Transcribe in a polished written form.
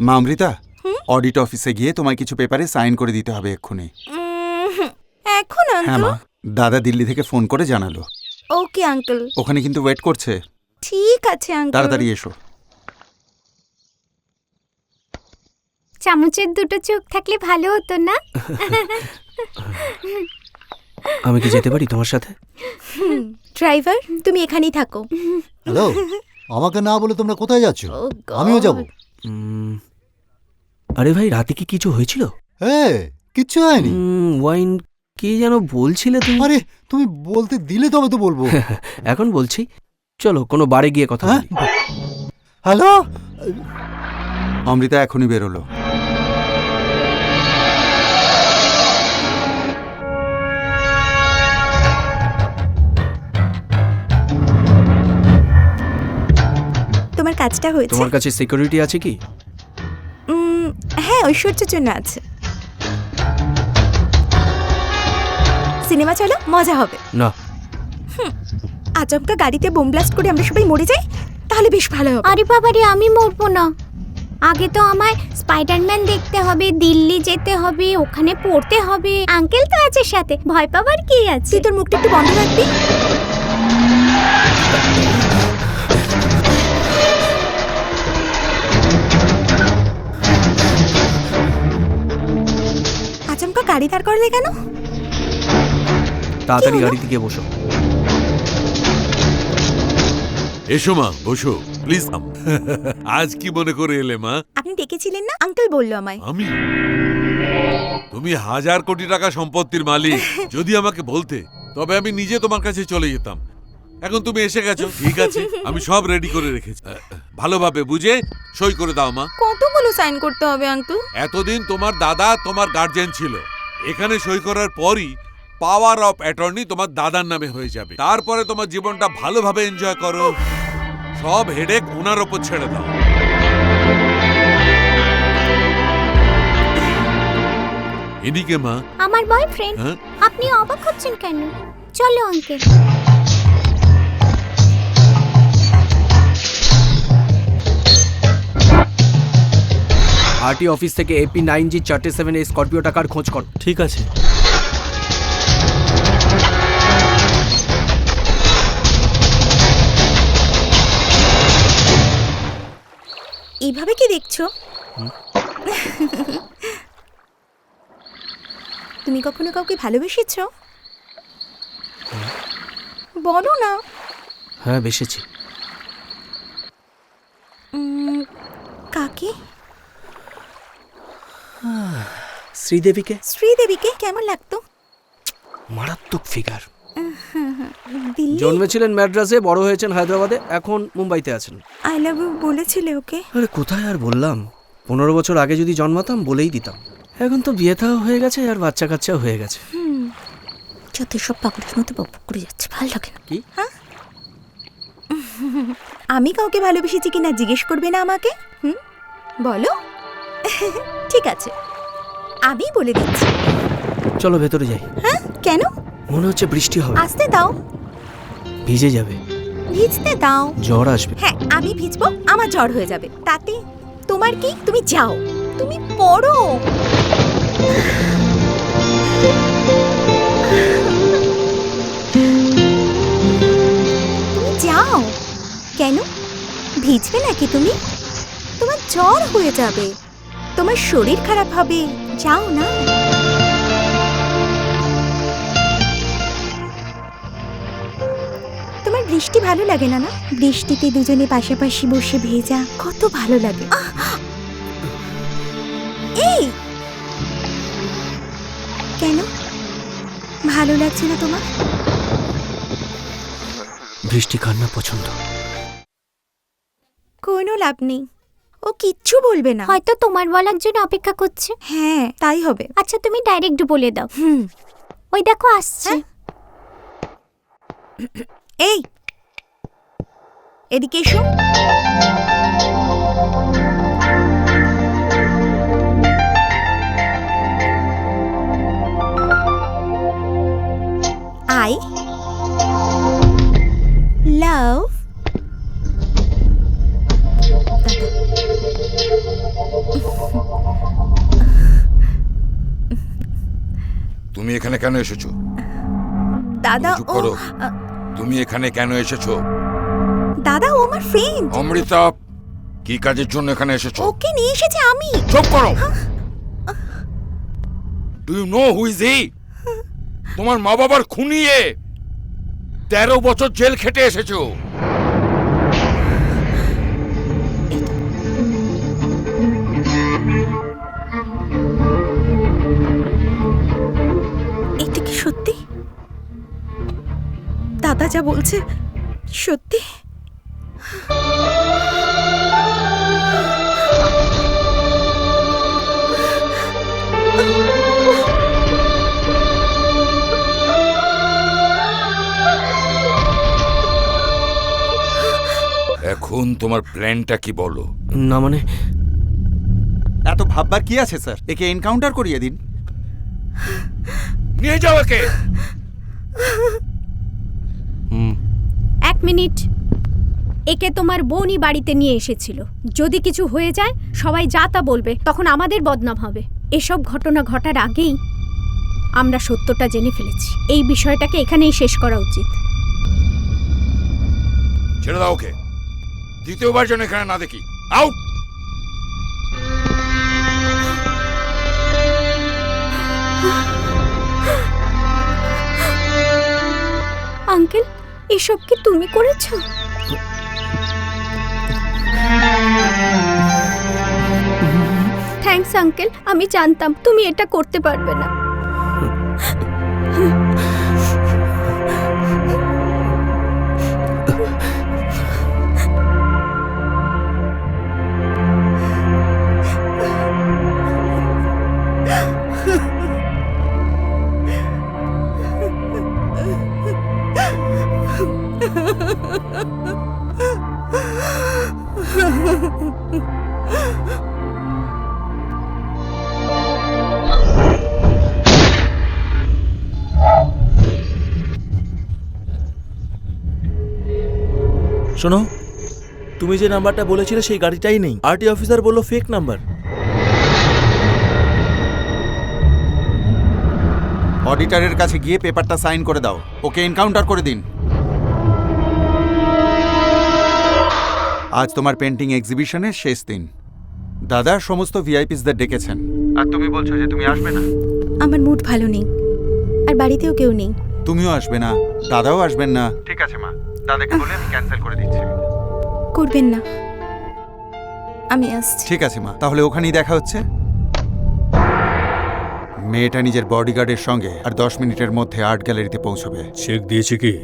মা অমৃতা, অডিট অফিসে গিয়ে তোমায় কিছু পেপারে সাইন করে দিতে হবে এক্ষুনি। এখন হ্যাঁ আঙ্কেল? মা, দাদা দিল্লি থেকে ফোন করে জানালো। ওকে আঙ্কেল, ওখানে কিন্তু ওয়েট করছে। ঠিক আছে আঙ্কেল। তাড়াতাড়ি এসো। চামচের দুটো চোখ থাকলে ভালো হতো না? আমি কি যেতে পারি তোমার সাথে? ড্রাইভার, তুমি এখানেই থাকো। হ্যালো, আমাকে না বলে তোমরা কোথায় যাচ্ছ? Oh God! আমিও যাব। আরে ভাই, রাতে কি কিছু হয়েছিল? কিচ্ছু হয়নি। ওয়াইন কি যেন বলছিলে তুমি? আরে তুমি বলতে দিলে তবে তো বলবো। এখন বলছি, চলো কোনো বারে গিয়ে কথা বলি। হ্যালো, অমৃতা এখনই বেরোলো। তোমার কাজটা হয়েছে? তোমার কাছে সিকিউরিটি আছে কি? হ্যাঁ, ঐশ্বর্যের জন্য আছে। সিনেমা চলো, মজা হবে। না। আচমকা গাড়িতে বোম ব্লাস্ট করে আমরা সবাই মরে যাই, তাহলে বেশ ভালো হবে। আরে বাবারে, আমি মরবো না। আগে তো আমায় স্পাইডারম্যান দেখতে হবে, দিল্লি যেতে হবে, ওখানে পড়তে হবে। আঙ্কেল তো আছে সাথে, ভয় পাবার কি আছে? তুই তোর মুখটা একটু বন্ধ রাখবি? আচমকা গাড়ি দাঁড় করলে কেন? তাড়াতাড়ি কি হলো? গাড়িতে গিয়ে বসো। এসো মা, বসো প্লিজ। আজ কি মনে করে এলে মা? আপনি ডেকেছিলেন না, আঙ্কেল বললো আমায়। আমি? তুমি 1000 কোটি টাকা সম্পত্তির মালিক। যদি আমাকে বলতে, তবে আমি নিজে তোমার কাছে চলে যেতাম। এখন তুমি এসে গেছো, ঠিক আছে, আমি সব রেডি করে রেখেছি। ভালোভাবে বুঝে সই করে দাও মা। কতগুলো সাইন করতে হবে আঙ্কেল? এতদিন তোমার দাদা তোমার গার্জিয়ান ছিল। এখানে সই করার পরই পাওয়ার অফ অ্যাটর্নি তোমার দাদার নামে হয়ে যাবে। তারপরে তোমার জীবনটা ভালোভাবে এনজয় করো। সব হেডেক ওনার ওপর ছেড়ে দাও। এদিকে মা। আমার বয়ফ্রেন্ড। হ্যাঁ? আপনি অবাক হচ্ছেন কেন? চলো আঙ্কেল। আরটি অফিস থেকে AP9G 47A স্করপিও টাকার খোঁজ কর। ঠিক আছে। এইভাবে কি দেখছো? তুমি কখনো কাউকে ভালোবেসেছো? বলো না। হ্যাঁ, বেসেছি। কাকে? শ্রীদেবীকে। শ্রীদেবীকে? কেমন লাগতো? মারাত্মক ফিগার। দিল্লি? জন্মেছিলেন ম্যাড্রাসে, বড় হয়েছেন হায়দ্রাবাদে, এখন মুম্বাইতে আছেন। আই লাভ ইউ বলেছিলে ওকে? আরে কোথায় আর বললাম, 15 বছর আগে যদি জন্মাতাম বলেই দিতাম। এখন তো বিয়ে থাও হয়ে গেছে আর বাচ্চা কাচ্চাও হয়ে গেছে। যত সব পাগলের মতো বক করে যাচ্ছে, ভালো লাগে না। কি? হ্যাঁ? আমি কাউকে ভালোবেসেছি কিনা জিজ্ঞেস করবে না আমাকে? বলো। ঠিক আছে, আমি বলে দিচ্ছি। চলো ভেতরে যাই। হ্যাঁ, কেন? মনে হচ্ছে বৃষ্টি হবে। আসতে দাও। ভিজে যাবে। ভিজতে দাও। জ্বর আসবে। হ্যাঁ, আমি ভিজবো, আমার জ্বর হয়ে যাবে, তাতে তোমার কি? তুমি যাও, তুমি পড়ো। তুমি যাও। কেন ভিজবে নাকি তুমি? তোমার জ্বর হয়ে যাবে, তোমার শরীর খারাপ হবে, যাও না। তোমার বৃষ্টি ভালো লাগে না? না, বৃষ্টিতে দুজনে পাশাপাশি বসে ভেজা কত ভালো লাগে। এই কেন ভালো লাগছে না তোমার? বৃষ্টি কান্না পছন্দ। কোনো লাভ নেই, ও কিচ্ছু বলবে না। হয়তো তোমার বলার জন্য অপেক্ষা করছে। হ্যাঁ, তাই হবে। আচ্ছা, তুমি ডাইরেক্ট বলে দাও। ওই দেখো আসছে। এই এদিকে এসো। I love তুমি এখানে কেন এসেছো? দাদা চুপ ও করো। তুমি এখানে কেন এসেছো? দাদা ও আমার ফ্রেন্ড, অমৃতা, কি কাজের জন্য এখানে এসেছো? ওকে নিয়ে এসেছে আমি। চুপ করো। Do you know who is he? তোমার মা বাবার খুনি এ। 13 বছর জেল খেটে এসেছো। এটা কি সত্যি? দাদা যা বলছে সত্যি? এখন তোমার প্ল্যানটা কি বলো? না মানে এত ভাববার কি আছে স্যার? একে এনকাউন্টার করিয়ে দিন। নিয়ে যাও একে। 1 মিনিট। একে তোমার বোনই বাড়িতে নিয়ে এসেছিল। যদি কিছু হয়ে যায় সবাই যা তা বলবে, তখন আমাদের বদনাম হবে। এসব ঘটনা ঘটার আগেই আমরা সত্যটা জেনে ফেলেছি। এই বিষয়টাকে এখানেই শেষ করা উচিত। ছেড়ে দাও ওকে। দ্বিতীয়বার যেন এখানে না দেখি। আউট। আঙ্কেল, এসব কি তুমি করেছো? থ্যাঙ্কস আঙ্কেল, আমি জানতাম তুমি এটা করতে পারবে না। শোনো, তুমি যে নাম্বারটা বলেছিলে সেই গাড়িটাই নেই। আরটি অফিসার বলল ফেক নাম্বার। অডিটরের কাছে গিয়ে পেপারটা সাইন করে দাও। ওকে এনকাউন্টার করে দিন। আজ তোমার পেন্টিং এক্সিবিশনের শেষ দিন। দাদা সমস্ত ভিআইপিসদের ডেকেছেন, আর তুমি বলছো যে তুমি আসবে না। আমার মুড ভালো নেই, আর বাড়িতেও কেউ নেই। তুমিও আসবে না, দাদাও আসবেন না। ঠিক আছে মা, দাদাকে বলে আমি ক্যান্সেল করে দিচ্ছি। করবেন না, আমি আসছি। ঠিক আছে মা, তাহলে ওখানেই দেখা হচ্ছে। মেয়েটা নিজের বডিগার্ডের সঙ্গে আর 10 মিনিটের মধ্যে আর্ট গ্যালারিতে পৌঁছবে। চেক দিয়েছে কি?